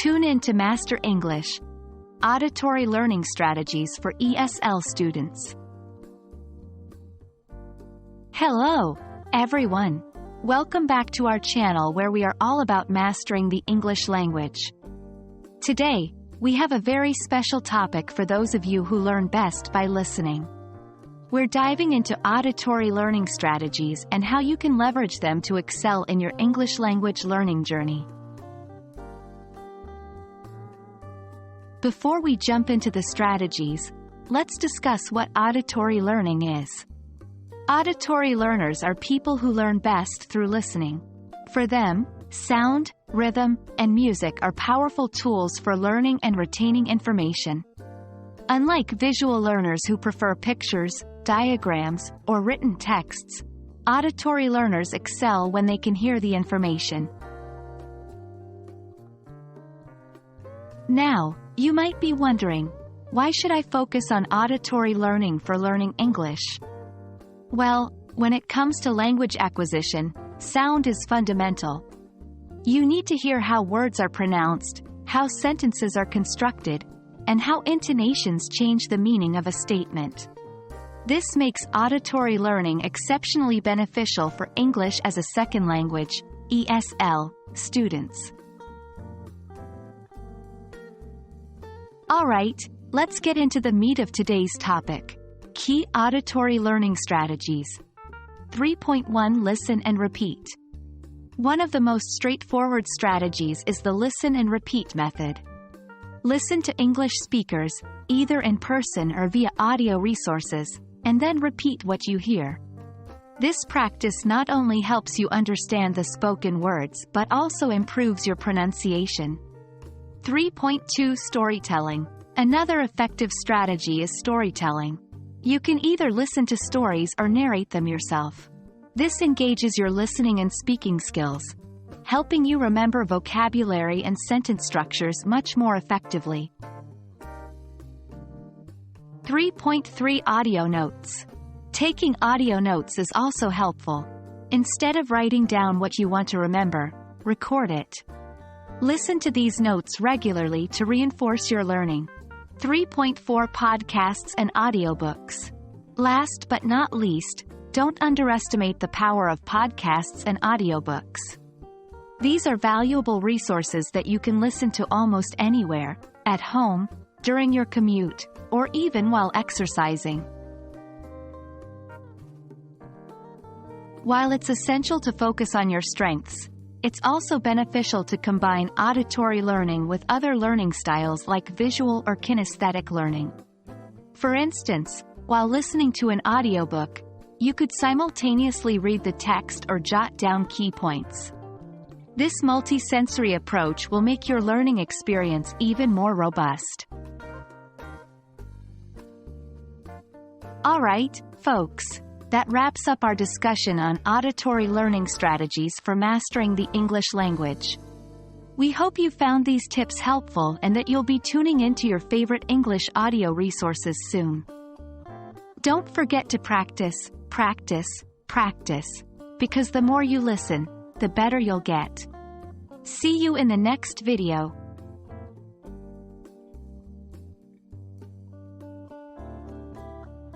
Tune in to Master English, Auditory Learning Strategies for ESL Students. Hello, everyone. Welcome back to our channel where we are all about mastering the English language. Today, we have a very special topic for those of you who learn best by listening. We're diving into auditory learning strategies and how you can leverage them to excel in your English language learning journey. Before we jump into the strategies, let's discuss what auditory learning is. Auditory learners are people who learn best through listening. For them, sound, rhythm, and music are powerful tools for learning and retaining information. Unlike visual learners who prefer pictures, diagrams, or written texts, auditory learners excel when they can hear the information. Now, you might be wondering, why should I focus on auditory learning for learning English? Well, when it comes to language acquisition, sound is fundamental. You need to hear how words are pronounced, how sentences are constructed, and how intonations change the meaning of a statement. This makes auditory learning exceptionally beneficial for English as a second language, ESL, students. Alright, let's get into the meat of today's topic. Key auditory learning strategies. 3.1 Listen and repeat. One of the most straightforward strategies is the listen and repeat method. Listen to English speakers, either in person or via audio resources, and then repeat what you hear. This practice not only helps you understand the spoken words but also improves your pronunciation. 3.2 Storytelling. Another effective strategy is storytelling. You can either listen to stories or narrate them yourself. This engages your listening and speaking skills, helping you remember vocabulary and sentence structures much more effectively. 3.3 Audio notes. Taking audio notes is also helpful. Instead of writing down what you want to remember, record it. Listen to these notes regularly to reinforce your learning. 3.4 Podcasts and audiobooks. Last but not least, don't underestimate the power of podcasts and audiobooks. These are valuable resources that you can listen to almost anywhere, at home, during your commute, or even while exercising. While it's essential to focus on your strengths, it's also beneficial to combine auditory learning with other learning styles like visual or kinesthetic learning. For instance, while listening to an audiobook, you could simultaneously read the text or jot down key points. This multi-sensory approach will make your learning experience even more robust. Alright, folks. That wraps up our discussion on auditory learning strategies for mastering the English language. We hope you found these tips helpful and that you'll be tuning into your favorite English audio resources soon. Don't forget to practice, practice, practice, because the more you listen, the better you'll get. See you in the next video.